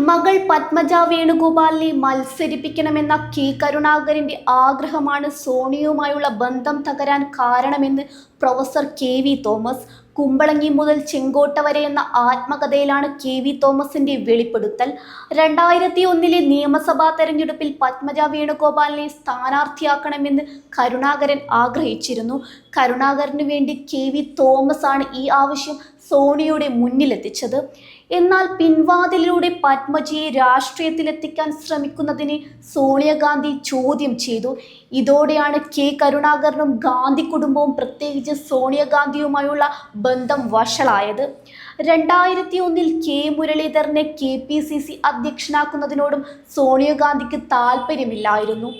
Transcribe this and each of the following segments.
മകൾ പത്മജ വേണുഗോപാലിനെ മത്സരിപ്പിക്കണമെന്ന കെ കരുണാകരന്റെ ആഗ്രഹമാണ് സോണിയയുമായുള്ള ബന്ധം തകരാൻ കാരണമെന്ന് professor K V Thomas. Kumbalangi മുതൽ ചെങ്കോട്ട വരെ എന്ന ആത്മകഥയിലാണ് കെ വി തോമസിന്റെ വെളിപ്പെടുത്തൽ. 2001 നിയമസഭാ തെരഞ്ഞെടുപ്പിൽ പത്മജ വേണുഗോപാലിനെ സ്ഥാനാർത്ഥിയാക്കണമെന്ന് കരുണാകരൻ ആഗ്രഹിച്ചിരുന്നു. കരുണാകരന് വേണ്ടി കെ വി തോമസ് ആണ് ഈ ആവശ്യം സോണിയയുടെ മുന്നിലെത്തിച്ചത്. എന്നാൽ പിൻവാതിലിലൂടെ പത്മജിയെ രാഷ്ട്രീയത്തിലെത്തിക്കാൻ ശ്രമിക്കുന്നതിനെ സോണിയാഗാന്ധി ചോദ്യം ചെയ്തു. ഇതോടെയാണ് കെ കരുണാകരനും ഗാന്ധി കുടുംബവും പ്രത്യേകിച്ച് സോണിയാഗാന്ധിയുമായുള്ള ബന്ധം വഷളായത്. 2001 കെ മുരളീധരനെ KPCC അധ്യക്ഷനാക്കുന്നതിനോടും സോണിയാഗാന്ധിക്ക് താല്പര്യമില്ലായിരുന്നു.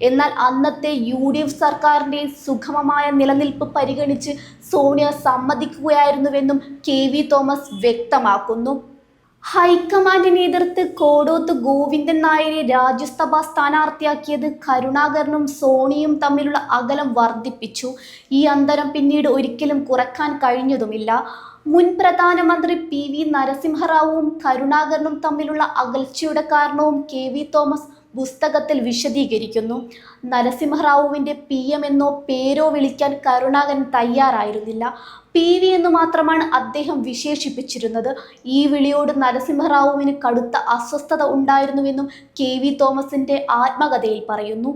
എന്നാൽ അന്നത്തെ UDF സർക്കാരിൻ്റെ സുഗമമായ നിലനിൽപ്പ് പരിഗണിച്ച് സോണിയ സമ്മതിക്കുകയായിരുന്നുവെന്നും കെ വി തോമസ് വ്യക്തമാക്കുന്നു. ഹൈക്കമാൻഡിനെ എതിർത്ത് കോടോത്ത് ഗോവിന്ദൻ നായരെ രാജ്യസഭാ സ്ഥാനാർത്ഥിയാക്കിയത് കരുണാകരനും സോണിയും തമ്മിലുള്ള അകലം വർദ്ധിപ്പിച്ചു. ഈ അന്തരം പിന്നീട് ഒരിക്കലും കുറയ്ക്കാൻ കഴിഞ്ഞതുമില്ല. മുൻ പ്രധാനമന്ത്രി PV നരസിംഹറാവുവും കരുണാകരനും തമ്മിലുള്ള അകൽച്ചയുടെ കാരണവും കെ വി തോമസ് പുസ്തകത്തിൽ വിശദീകരിക്കുന്നു. നരസിംഹറാവുവിൻ്റെ PM എന്നോ പേരോ വിളിക്കാൻ കരുണാകരൻ തയ്യാറായിരുന്നില്ല. PV എന്ന് മാത്രമാണ് അദ്ദേഹം വിശേഷിപ്പിച്ചിരുന്നത്. ഈ വിളിയോട് നരസിംഹറാവുവിന് കടുത്ത അസ്വസ്ഥത ഉണ്ടായിരുന്നുവെന്നും കെ വി തോമസിൻ്റെ ആത്മകഥയിൽ പറയുന്നു.